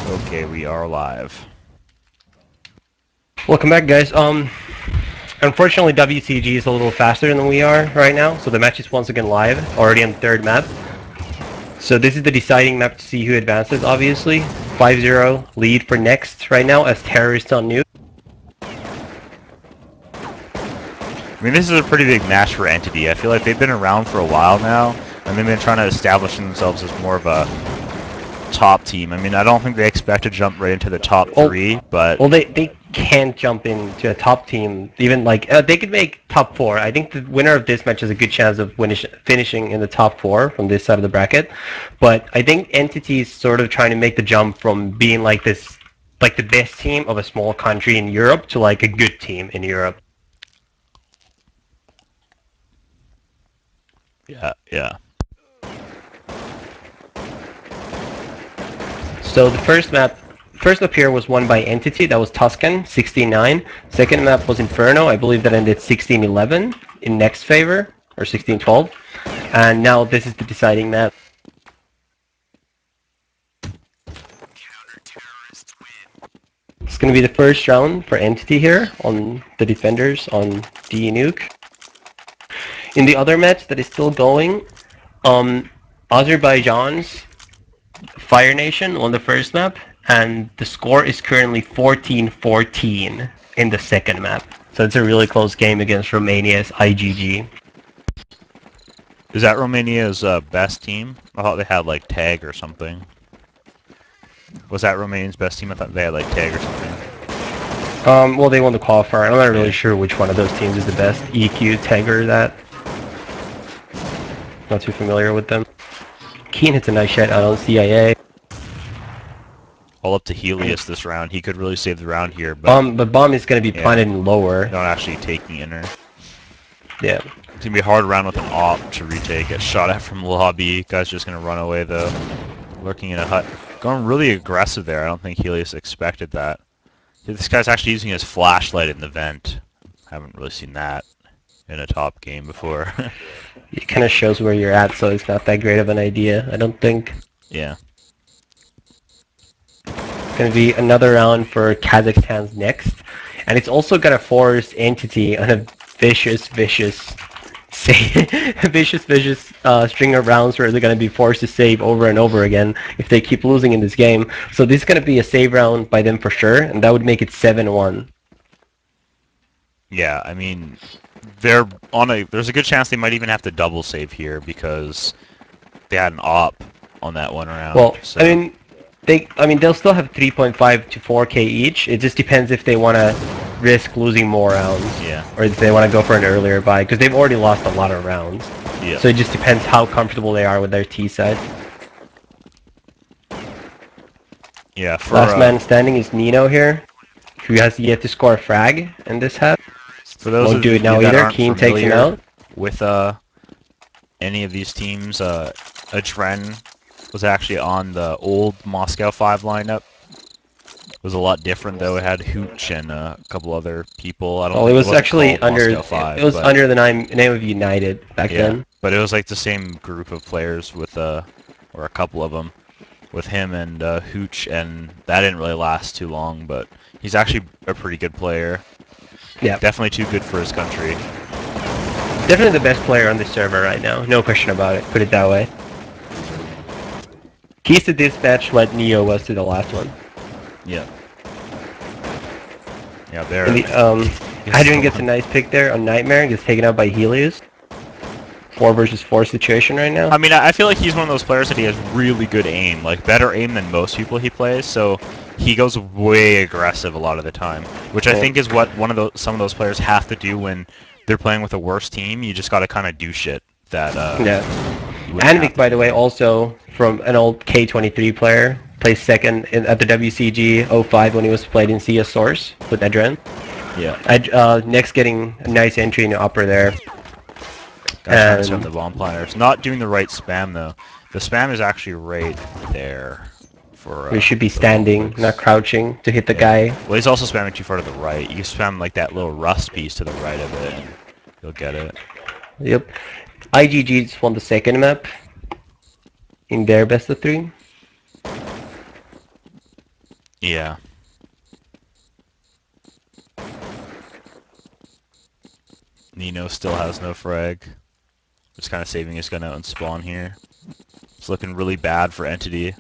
Okay, we are live. Welcome back, guys. Unfortunately, WCG is a little faster than we are right now, so the match is once again live, already on the third map. So this is the deciding map to see who advances, obviously. 5-0 lead for Next right now as terrorists on Nuke. I mean, this is a pretty big match for Entity. I feel like they've been around for a while now, and they've been trying to establish themselves as more of a top team. I mean, I don't think they expect to jump right into the top three, but... Well, they can't jump into a top team, even like, they could make top 4. I think the winner of this match has a good chance of finishing in the top 4 from this side of the bracket. But I think Entity is sort of trying to make the jump from being like this, like the best team of a small country in Europe to like a good team in Europe. Yeah. So the first map here was won by Entity. That was Tuscan, 16-9. Second map was Inferno. I believe that ended 16-11 in Next favor, or 16-12. And now this is the deciding map. It's going to be the first round for Entity here on the defenders on D Nuke. In the other match that is still going, Azerbaijan's Fire Nation won the first map, and the score is currently 14-14 in the second map. So it's a really close game against Romania's IGG. Is that Romania's best team? I thought they had like Tag or something. Was that Romania's best team? I thought they had like Tag or something. Well, they won the qualifier. I'm not really sure which one of those teams is the best. EQ, Tag, or that. Not too familiar with them. Keen hits a nice shot out on CIA. All up to Helios this round. He could really save the round here, but... Bomb is going to be planted in lower. Not actually taking inner. Yeah. It's going to be a hard round with an op to retake. Get shot at from lobby. Guy's just going to run away, though. Lurking in a hut. Going really aggressive there. I don't think Helios expected that. This guy's actually using his flashlight in the vent. Haven't really seen that in a top game before. It kind of shows where you're at, so it's not that great of an idea, I don't think. Yeah. It's going to be another round for Kazakhstan's Next. And it's also going to force Entity on a vicious string of rounds where they're going to be forced to save over and over again if they keep losing in this game. So this is going to be a save round by them for sure, and that would make it 7-1. Yeah, I mean, there's a good chance they might even have to double save here because they had an op on that one round. Well, so. I mean, they'll still have 3.5 to 4k each. It just depends if they want to risk losing more rounds. Yeah. Or if they want to go for an earlier buy, because they've already lost a lot of rounds. Yeah. So it just depends how comfortable they are with their T side. Yeah. Last man standing is Nino here, who has yet to score a frag in this half. For those Won't do it now either. Keen takes him out. With any of these teams, Adren was actually on the old Moscow 5 lineup. It was a lot different though. It had Hooch and a couple other people. I don't. Well, think it was actually under. Moscow 5, it was under the name of United back then. But it was like the same group of players with or a couple of them, with him and Hooch, and that didn't really last too long. But he's actually a pretty good player. Yeah. Definitely too good for his country. Definitely the best player on this server right now. No question about it. Put it that way. Keys to this match what Neo was to the last one. Yeah. Yeah, there. Adrian gets a nice pick there on Nightmare. Gets taken out by Helios. 4 versus 4 situation right now. I mean, I feel like he's one of those players that he has really good aim. Like, better aim than most people he plays. So he goes way aggressive a lot of the time. Which I think is what some of those players have to do when they're playing with a worse team. You just got to kind of do shit that... yeah. Anvik, by the way, also from an old K23 player, placed second at the WCG 05 when he was played in CS Source with Adren. Yeah. Next getting a nice entry in the upper there. Trying to set the bomb planners. Not doing the right spam though. The spam is actually right there. We should be standing, not crouching, to hit the guy. Well, he's also spamming too far to the right. You spam like that little rust piece to the right of it, and you'll get it. Yep. IGG just won the second map in their best of 3. Yeah. Nino still has no frag. Just kind of saving his gun out and spawn here. It's looking really bad for Entity.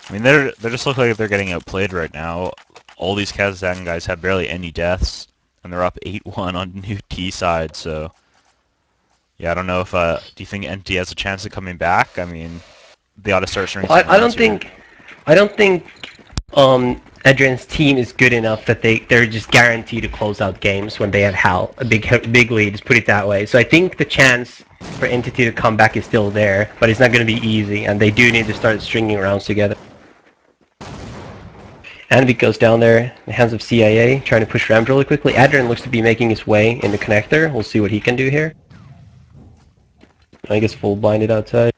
I mean, they just look like they're getting outplayed right now. All these Kazakhstan guys have barely any deaths, and they're up 8-1 on new T side. So, yeah, I don't know if do you think Entity has a chance of coming back? I mean, they ought to start showing some I wins don't here. think Edrin's team is good enough that they're just guaranteed to close out games when they have Hal a big lead. Let's put it that way. So I think the chance for Entity to come back is still there, but it's not going to be easy, and they do need to start stringing rounds together. Anvik goes down there in the hands of CIA, trying to push Ramp really quickly. Adrian looks to be making his way in the connector. We'll see what he can do here. I guess full blinded outside.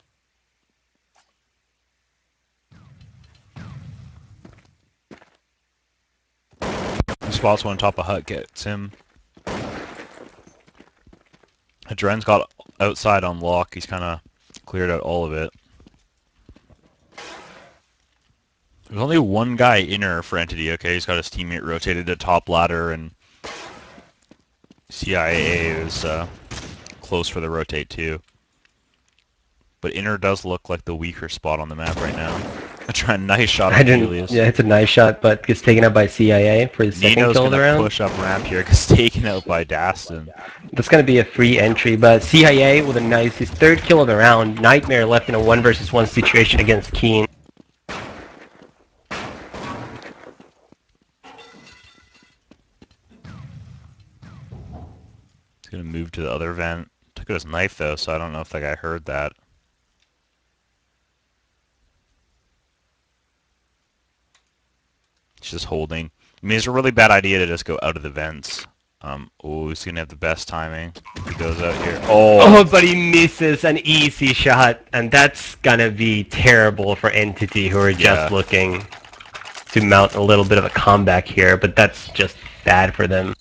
He spots one on top of hut, gets him. Adren's got outside on lock. He's kind of cleared out all of it. There's only one guy inner for Entity, okay? He's got his teammate rotated to top ladder, and CIA is close for the rotate too. But inner does look like the weaker spot on the map right now. I try a nice shot on Helios. Yeah, it's a nice shot, but gets taken out by CIA for his second Nino's kill of the gonna round. push up ramp here, gets taken out by Daston. That's going to be a free entry, but CIA with his third kill of the round. Nightmare left in a 1 versus 1 situation against Keen. He's gonna move to the other vent. Took out his knife though, so I don't know if that guy heard that. He's just holding. I mean, it's a really bad idea to just go out of the vents. Oh, he's gonna have the best timing. He goes out here. Oh, but he misses an easy shot, and that's gonna be terrible for Entity, who are just looking to mount a little bit of a comeback here, but that's just bad for them.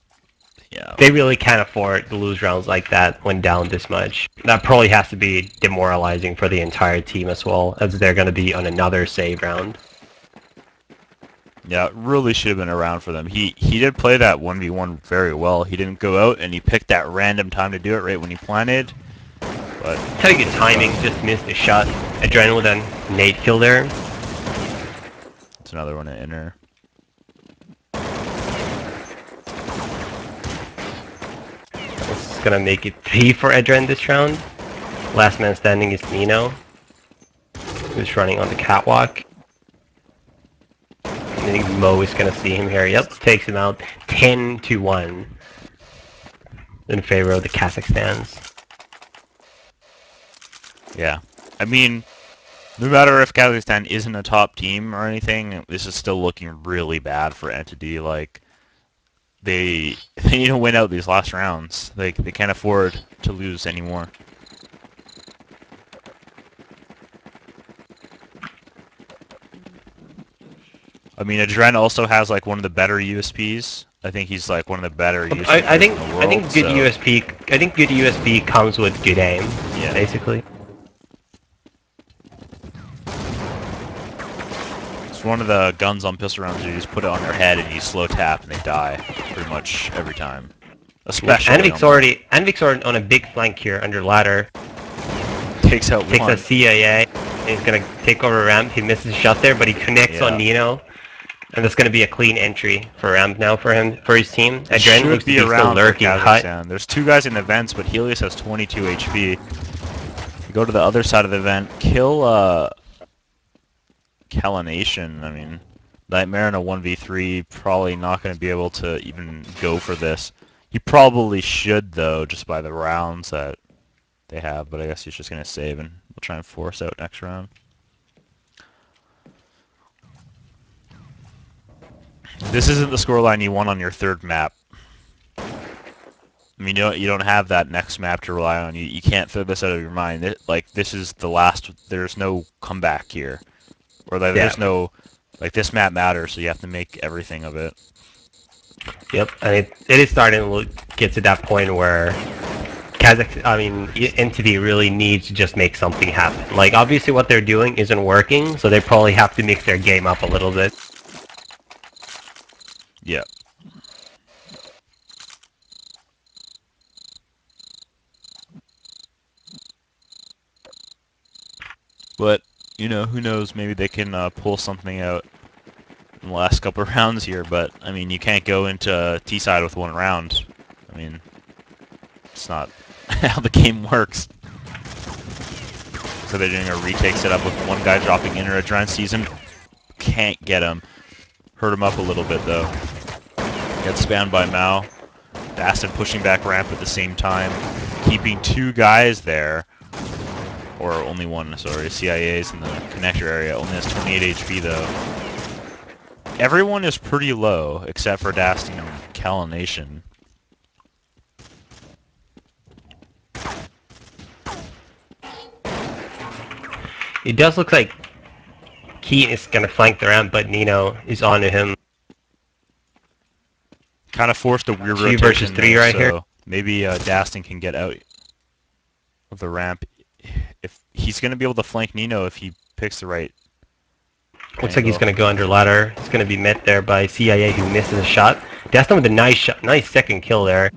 Yeah. They really can't afford to lose rounds like that when down this much. That probably has to be demoralizing for the entire team as well, as they're gonna be on another save round. Yeah, it really should have been around for them. He did play that 1v1 very well. He didn't go out, and he picked that random time to do it right when he planted. But had a good timing, just missed a shot. Adrenaline with a nade kill there. it's another one at inner. This is gonna make it 3 for Adren this round. Last man standing is Nino, who's running on the catwalk. I think Mo is gonna see him here. Yep, takes him out 10-1 in favor of the Kazakhstans. Yeah. I mean, no matter if Kazakhstan isn't a top team or anything, this is still looking really bad for Entity. Like, they need to win out these last rounds. They can't afford to lose anymore. I mean, Adren also has like one of the better USPs. I think he's like one of the better USP I think in the world. I think good USP. I think good USP comes with good aim. Yeah. Basically. It's one of the guns on pistol rounds. You just put it on their head and you slow tap and they die pretty much every time. Especially. Anvik's already on a big flank here under ladder. Takes out Takes one. a CIA. He's gonna take over ramp. He misses a shot there, but he connects on Nino. And that's going to be a clean entry for ramp now for his team. Adren looks to be still lurking hut. There's two guys in the vents, but Helios has 22 HP. You go to the other side of the vent, kill Kalination. I mean, Nightmare in a 1v3, probably not going to be able to even go for this. He probably should, though, just by the rounds that they have, but I guess he's just going to save, and we'll try and force out next round. This isn't the scoreline you want on your third map. I mean, you don't have that next map to rely on. You can't throw this out of your mind. This is the last. There's no comeback here, or there's no this map matters. So you have to make everything of it. Yep, and it is starting to get to that point where I mean, Entity really needs to just make something happen. Like, obviously what they're doing isn't working, so they probably have to mix their game up a little bit. Yeah. But, you know, who knows, maybe they can pull something out in the last couple of rounds here, but, I mean, you can't go into T-side with one round. I mean, it's not how the game works. So they're doing a retake setup with one guy dropping in or Adrenaline Season. Can't get him. Hurt him up a little bit, though. Gets spammed by Mao. Dastin pushing back ramp at the same time. Keeping two guys there. Or only one, sorry. CIA's in the connector area. Only has 28 HP, though. Everyone is pretty low, except for Dastin and Calination. It does look like Key is going to flank the ramp, but Nino is onto him. Kind of forced a weird 2 rotation versus 3 there, right so here. maybe Dastin can get out of the ramp. If he's going to be able to flank Nino if he picks the right Looks like he's angle. going to go under ladder. He's going to be met there by CIA, who misses a shot. Dastin with a nice shot, nice second kill there.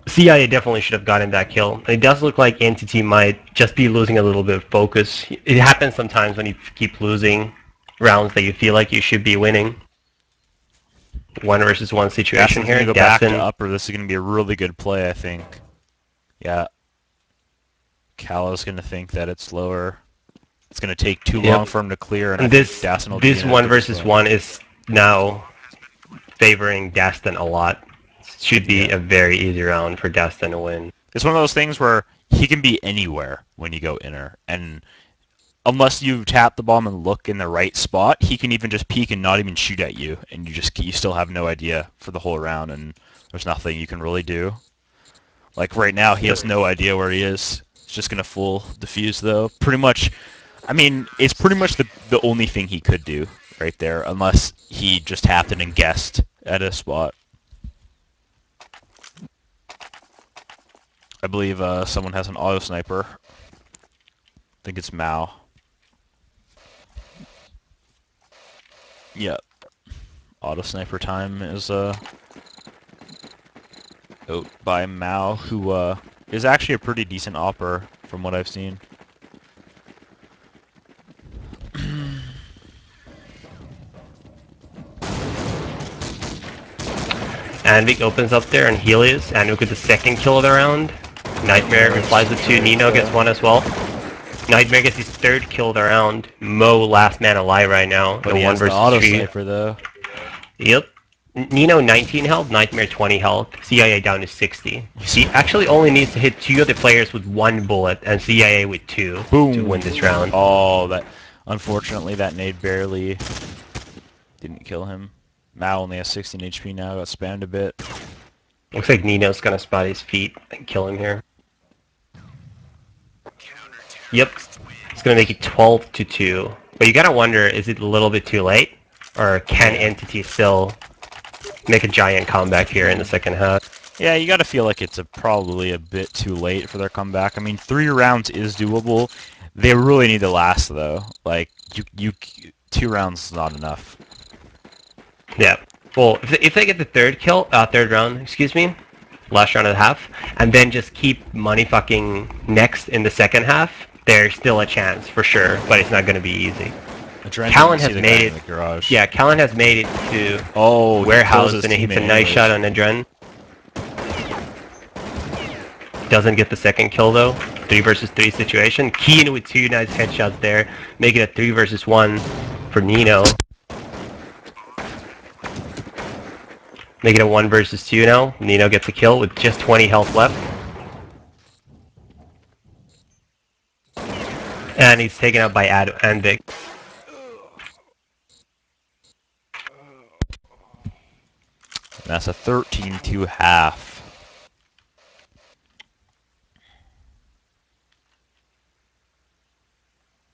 CIA definitely should have gotten that kill. It does look like Entity might just be losing a little bit of focus. It happens sometimes when you keep losing rounds that you feel like you should be winning. 1 versus 1 situation Dastin's here. going to go back to Dastin, upper. This is going to be a really good play, I think. Yeah. Callow's going to think that it's lower. It's going to take too long for him to clear, and I think Dastin will this be in a 1 good versus spot. 1 is now favoring Dastin a lot. Should be a very easy round for Dastin to win. It's one of those things where he can be anywhere when you go inner, and unless you tap the bomb and look in the right spot, he can even just peek and not even shoot at you, and you still have no idea for the whole round, and there's nothing you can really do. Like right now, he has no idea where he is. He's just gonna full defuse though. Pretty much, I mean, it's pretty much the only thing he could do right there, unless he just happened and guessed at a spot. I believe someone has an auto sniper. I think it's Mao. Yep. Auto sniper time is out by Mao, who is actually a pretty decent opper from what I've seen. Anvik opens up there and Helios. Anvik with the second kill of the round. Nightmare replies with 2. Nino gets 1 as well. Nightmare gets his 3rd kill of the round. Mo last man alive right now. But The he 1 has the versus auto 3. sniper though. Yep. Nino 19 health, Nightmare 20 health, CIA down to 60. He actually only needs to hit 2 of the players with 1 bullet and CIA with 2 Boom. to win this round. Oh, that unfortunately that nade barely didn't kill him. Mao only has 16 HP now, got spammed a bit. Looks like Nino's gonna spot his feet and kill him here. Yep. It's gonna make it 12 to 2. But you gotta wonder, is it a little bit too late? Or can Entity still make a giant comeback here in the second half? Yeah, you gotta feel like it's probably a bit too late for their comeback. I mean, 3 rounds is doable. They really need to last though. Like, 2 rounds is not enough. Yeah. Well, if they get the third round, excuse me, last round of the half, and then just keep money fucking next in the second half, there's still a chance for sure, but it's not going to be easy. Callan has made it. Yeah, Callan has made it to warehouse, and he hits a nice shot on Adren. Doesn't get the second kill though. 3 versus 3 situation. Keen with 2 nice headshots there, make it a 3 versus 1 for Nino. Make it a 1 versus 2 now. Nino gets a kill with just 20 health left. And he's taken out by Anvik. That's a 13-2 half.